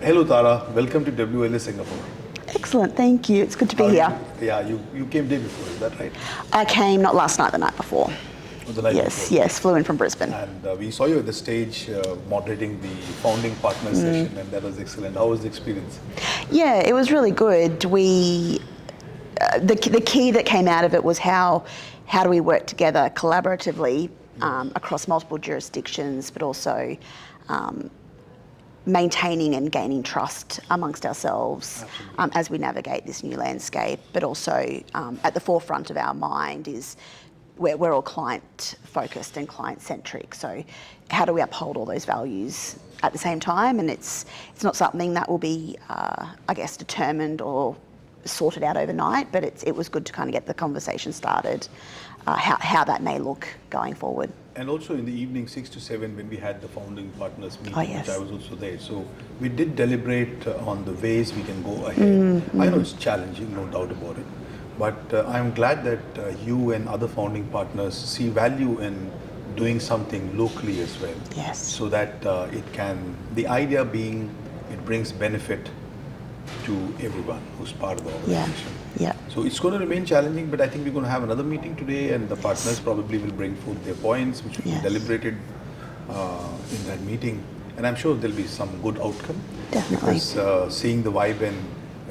Hello Tara, welcome to WLA Singapore. Excellent, thank you. It's good to be here. You came day before, is that right? I came not last night, the night before. Oh, the night yes, before. yes, flew in from Brisbane. And we saw you at the stage moderating the founding partner session, and that was excellent. How was the experience? Yeah, it was really good. The key that came out of it was how do we work together collaboratively across multiple jurisdictions, but also maintaining and gaining trust amongst ourselves as we navigate this new landscape. But also at the forefront of our mind is we're all client focused and client centric. So how do we uphold all those values at the same time? And it's not something that will be, I guess, determined or sorted out overnight, but it was good to kind of get the conversation started, how that may look going forward. And also in the evening, 6 to 7, when we had the founding partners meeting, yes. which I was also there. So we did deliberate on the ways we can go ahead. I know it's challenging, no doubt about it. But I'm glad that you and other founding partners see value in doing something locally as well. Yes. So that the idea being it brings benefit to everyone who's part of the organization. Yeah. So it's going to remain challenging, but I think we're going to have another meeting today, and the partners probably will bring forth their points, which will be deliberated in that meeting. And I'm sure there'll be some good outcome. Definitely. Because seeing the vibe and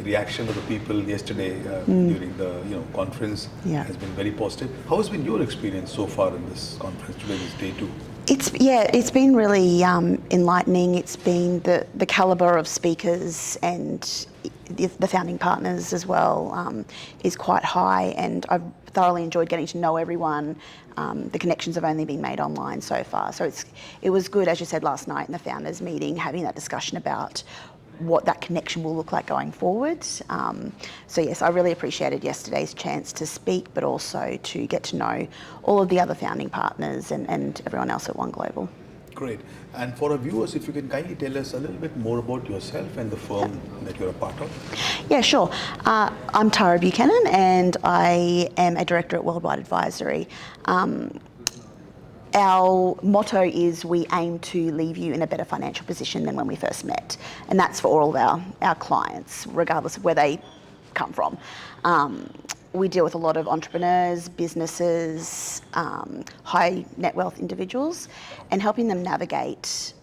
reaction of the people yesterday during the conference has been very positive. How has been your experience so far in this conference today, this day 2? It's been really enlightening. It's been the calibre of speakers and the founding partners as well is quite high, and I've thoroughly enjoyed getting to know everyone. The connections have only been made online so far, so it was good, as you said last night in the founders meeting, having that discussion about what that connection will look like going forward. So yes, I really appreciated yesterday's chance to speak, but also to get to know all of the other founding partners and everyone else at WONE Global. Great. And for our viewers, if you can kindly tell us a little bit more about yourself and the firm that you're a part of. Yeah, sure. I'm Tara Buchanan, and I am a director at Worldwide Advisory. Our motto is we aim to leave you in a better financial position than when we first met. And that's for all of our clients, regardless of where they come from. We deal with a lot of entrepreneurs, businesses, high net wealth individuals, and helping them navigate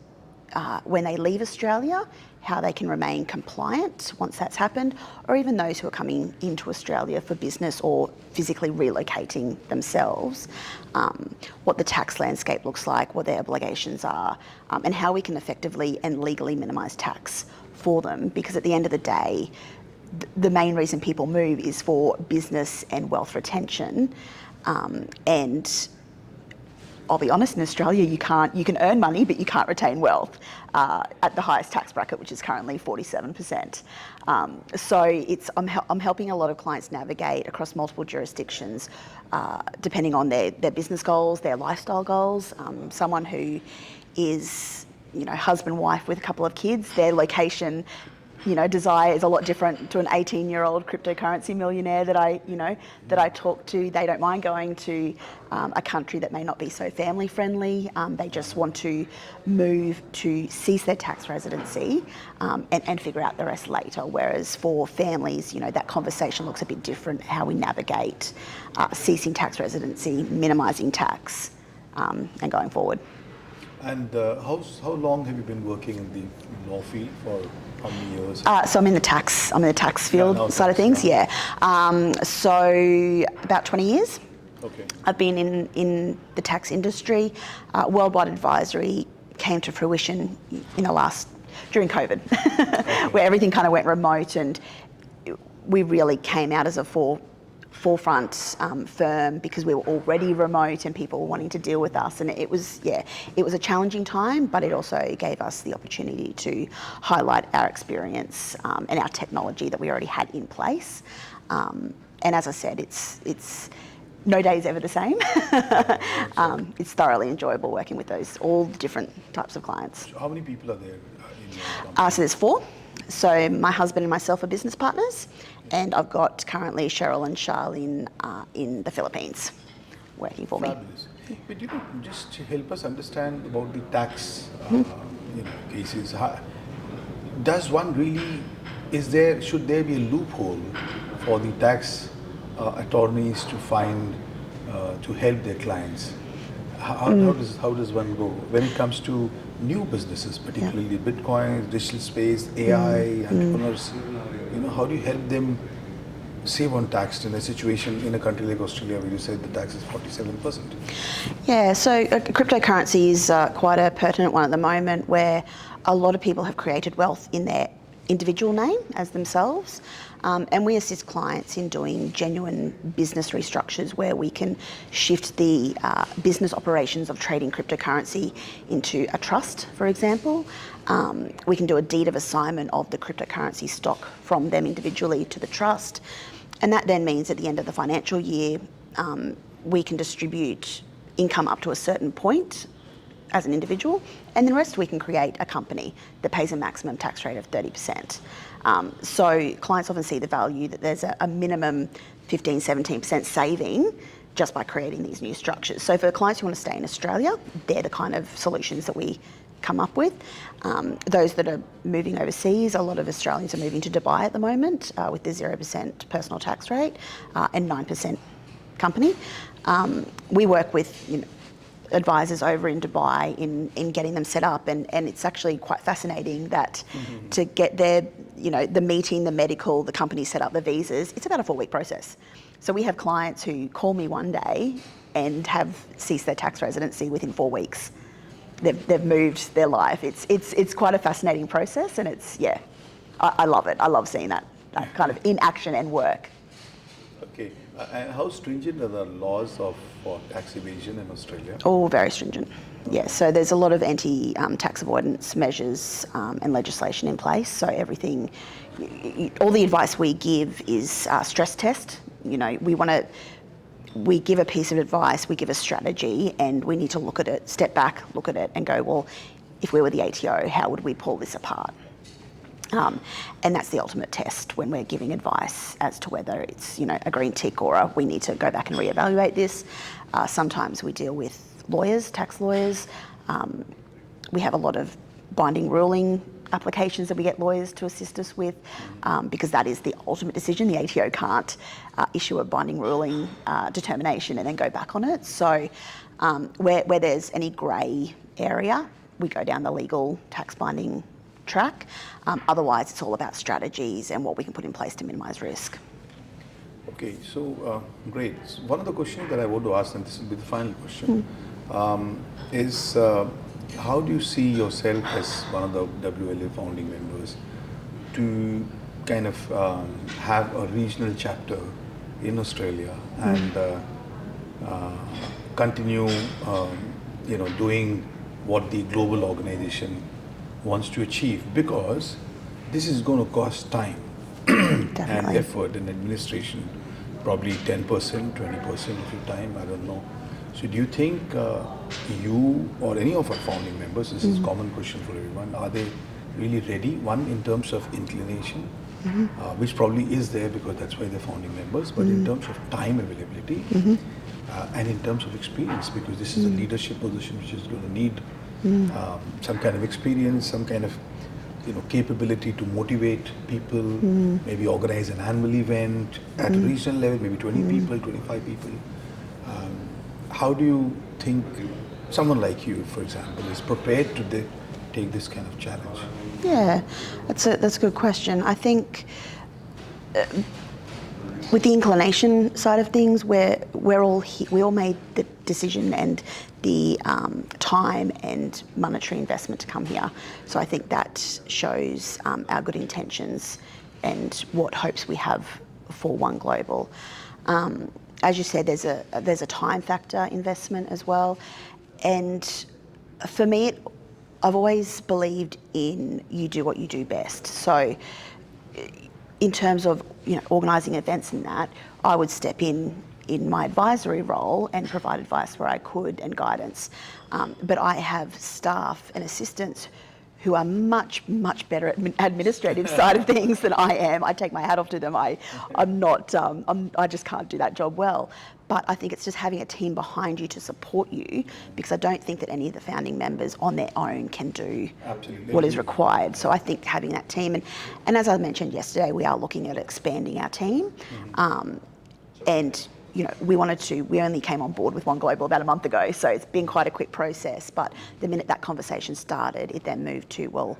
when they leave Australia, how they can remain compliant once that's happened, or even those who are coming into Australia for business or physically relocating themselves, what the tax landscape looks like, what their obligations are, and how we can effectively and legally minimise tax for them. Because at the end of the day, the main reason people move is for business and wealth retention, and I'll be honest, in Australia you can earn money, but you can't retain wealth at the highest tax bracket, which is currently 47%. So I'm helping a lot of clients navigate across multiple jurisdictions, depending on their business goals, their lifestyle goals. Someone who is, husband, wife with a couple of kids, their location, desire is a lot different to an 18-year-old cryptocurrency millionaire that I talk to. They don't mind going to a country that may not be so family friendly. They just want to move to cease their tax residency and figure out the rest later. Whereas for families, that conversation looks a bit different, how we navigate ceasing tax residency, minimising tax, and going forward. And how long have you been working in the law field for? How many years? So I'm in the tax field side of things. Yeah. So about 20 years. Okay. I've been in the tax industry. Worldwide Advisory came to fruition during COVID, where everything kind of went remote, and we really came out as a forefront firm because we were already remote and people were wanting to deal with us, and it was a challenging time, but it also gave us the opportunity to highlight our experience and our technology that we already had in place. And as I said, it's no day is ever the same. It's thoroughly enjoyable working with all the different types of clients. So how many people are there in your company? So there's 4. So my husband and myself are business partners, and I've got currently Cheryl and Charlene in the Philippines working for Fabulous. me. But just to help us understand about the tax cases, does one really, should there be a loophole for the tax attorneys to find, to help their clients? How does one go when it comes to new businesses, particularly Bitcoin, digital space, AI, entrepreneurs? How do you help them save on tax in a situation in a country like Australia where you said the tax is 47%? Yeah, so cryptocurrency is quite a pertinent one at the moment, where a lot of people have created wealth in their individual name as themselves, and we assist clients in doing genuine business restructures where we can shift the business operations of trading cryptocurrency into a trust, for example. We can do a deed of assignment of the cryptocurrency stock from them individually to the trust, and that then means at the end of the financial year we can distribute income up to a certain point as an individual, and the rest we can create a company that pays a maximum tax rate of 30%. So clients often see the value that there's a minimum 15-17% saving just by creating these new structures. So for clients who want to stay in Australia, they're the kind of solutions that we come up with. Those that are moving overseas, a lot of Australians are moving to Dubai at the moment with the 0% personal tax rate and 9% company. We work with advisors over in Dubai in getting them set up, and it's actually quite fascinating that to get their, the meeting, the medical, the company set up, the visas, it's about a 4-week process. So we have clients who call me one day and have ceased their tax residency within 4 weeks. They've moved their life. It's quite a fascinating process, and I love it. I love seeing that kind of in action and work. Okay, and how stringent are the laws for tax evasion in Australia? Oh, very stringent. Yeah, so there's a lot of anti-tax avoidance measures and legislation in place. So everything, all the advice we give is stress test. We give a piece of advice, we give a strategy, and we need to look at it, step back, look at it, and go, well, if we were the ATO, how would we pull this apart? And that's the ultimate test when we're giving advice as to whether it's a green tick or we need to go back and reevaluate this. Sometimes we deal with lawyers, tax lawyers. We have a lot of binding ruling applications that we get lawyers to assist us with because that is the ultimate decision. The ATO can't issue a binding ruling determination and then go back on it. So where there's any grey area, we go down the legal tax binding track. Otherwise, it's all about strategies and what we can put in place to minimise risk. Okay, so great. So one of the questions that I want to ask, and this will be the final question, is how do you see yourself as one of the WLA founding members to kind of have a regional chapter in Australia and continue, doing what the global organization wants to achieve, because this is going to cost time and effort and administration, probably 10%, 20% of your time, I don't know. So do you think you or any of our founding members, this is a common question for everyone, are they really ready? One, in terms of inclination, which probably is there because that's why they're founding members, but in terms of time availability and in terms of experience, because this is a leadership position which is going to need some kind of experience, some kind of capability to motivate people, maybe organize an annual event at a regional level, maybe 20 people, 25 people. How do you think someone like you, for example, is prepared to take this kind of challenge? Yeah, that's a good question. I think with the inclination side of things, we all made the decision and the time and monetary investment to come here. So I think that shows our good intentions and what hopes we have for One Global. As you said, there's a time factor investment as well, and for me, I've always believed in you do what you do best. So in terms of organising events and that, I would step in my advisory role and provide advice where I could and guidance. But I have staff and assistants who are much, much better at administrative side of things than I am. I take my hat off to them. I'm not, I just can't do that job well. But I think it's just having a team behind you to support you, because I don't think that any of the founding members on their own can do what is required. So I think having that team, and as I mentioned yesterday, we are looking at expanding our team. And you know, we only came on board with One Global about a month ago, so it's been quite a quick process. But the minute that conversation started, it then moved to, well,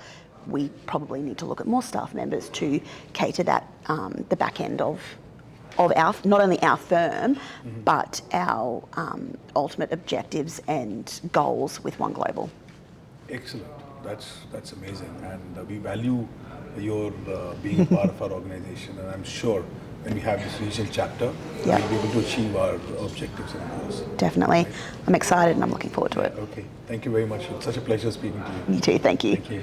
we probably need to look at more staff members to cater that, the back end of our, not only our firm, but our ultimate objectives and goals with One Global. Excellent. That's amazing, and we value your being a part of our organization, and I'm sure when we have this regional chapter, we'll be able to achieve our objectives and goals. Definitely. I'm excited and I'm looking forward to it. Okay. Thank you very much. It's such a pleasure speaking to you. You too. Thank you. Thank you.